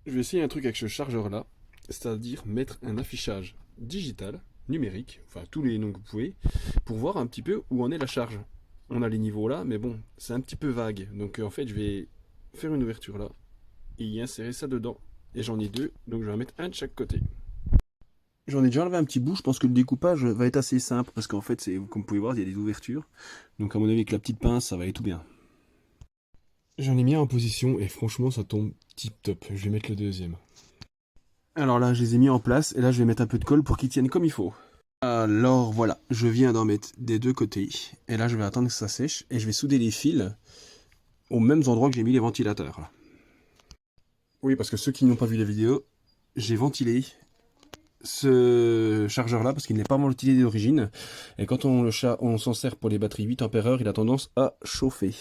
Je vais essayer un truc avec ce chargeur-là, c'est-à-dire mettre un affichage digital, numérique, enfin tous les noms que vous pouvez, pour voir un petit peu où en est la charge. On a les niveaux là, mais bon, c'est un petit peu vague. Donc en fait, je vais faire une ouverture là et y insérer ça dedans. Et j'en ai deux, donc je vais en mettre un de chaque côté. J'en ai déjà enlevé un petit bout, je pense que le découpage va être assez simple parce qu'en fait, comme vous pouvez voir, il y a des ouvertures. Donc à mon avis, avec la petite pince, ça va aller tout bien. J'en ai mis un en position et franchement, ça tombe tip top. Je vais mettre le deuxième. Alors là, je les ai mis en place et là, je vais mettre un peu de colle pour qu'ils tiennent comme il faut. Alors voilà, je viens d'en mettre des deux côtés et là, je vais attendre que ça sèche et je vais souder les fils aux mêmes endroits que j'ai mis les ventilateurs. Là. Oui, parce que ceux qui n'ont pas vu la vidéo, j'ai ventilé ce chargeur là parce qu'il n'est pas ventilé d'origine et quand on s'en sert pour les batteries 8 ampères, il a tendance à chauffer.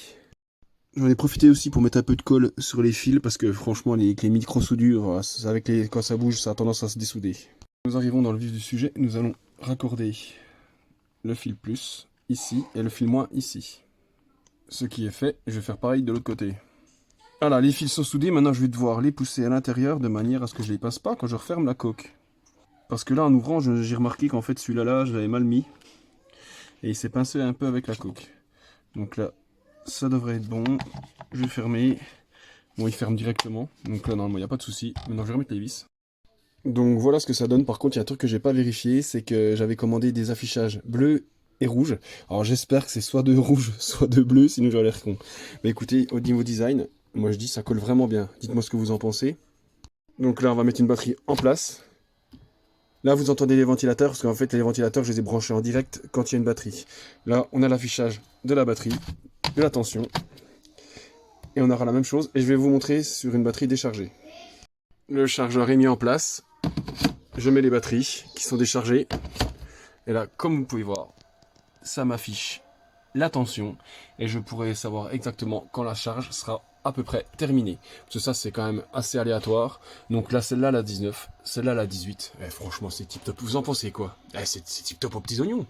J'en ai profité aussi pour mettre un peu de colle sur les fils parce que franchement avec les micro-soudures, quand ça bouge, ça a tendance à se dessouder. Nous arrivons dans le vif du sujet, nous allons raccorder le fil plus ici et le fil moins ici. Ce qui est fait, je vais faire pareil de l'autre côté. Voilà, les fils sont soudés, maintenant je vais devoir les pousser à l'intérieur de manière à ce que je les passe pas quand je referme la coque. Parce que là en ouvrant, j'ai remarqué qu'en fait celui-là, je l'avais mal mis et il s'est pincé un peu avec la coque. Donc là, ça devrait être bon. Je vais fermer. Bon, il ferme directement. Donc là, normalement, il n'y a pas de souci. Maintenant, je vais remettre les vis. Donc voilà ce que ça donne. Par contre, il y a un truc que j'ai pas vérifié, c'est que j'avais commandé des affichages bleus et rouges. Alors j'espère que c'est soit de rouge, soit de bleu, sinon j'aurais l'air con. Mais écoutez, au niveau design, moi je dis ça colle vraiment bien. Dites-moi ce que vous en pensez. Donc là, on va mettre une batterie en place. Là, vous entendez les ventilateurs, parce qu'en fait, les ventilateurs, je les ai branchés en direct quand il y a une batterie. Là, on a l'affichage de la batterie, de la tension. Et on aura la même chose, et je vais vous montrer sur une batterie déchargée. Le chargeur est mis en place. Je mets les batteries qui sont déchargées. Et là, comme vous pouvez voir, ça m'affiche la tension. Et je pourrai savoir exactement quand la charge sera à peu près terminée. Parce que ça, c'est quand même assez aléatoire. Donc là, celle-là, la 19. Celle-là, la 18. Eh, franchement, c'est tip top. Vous en pensez quoi? C'est tip top aux petits oignons.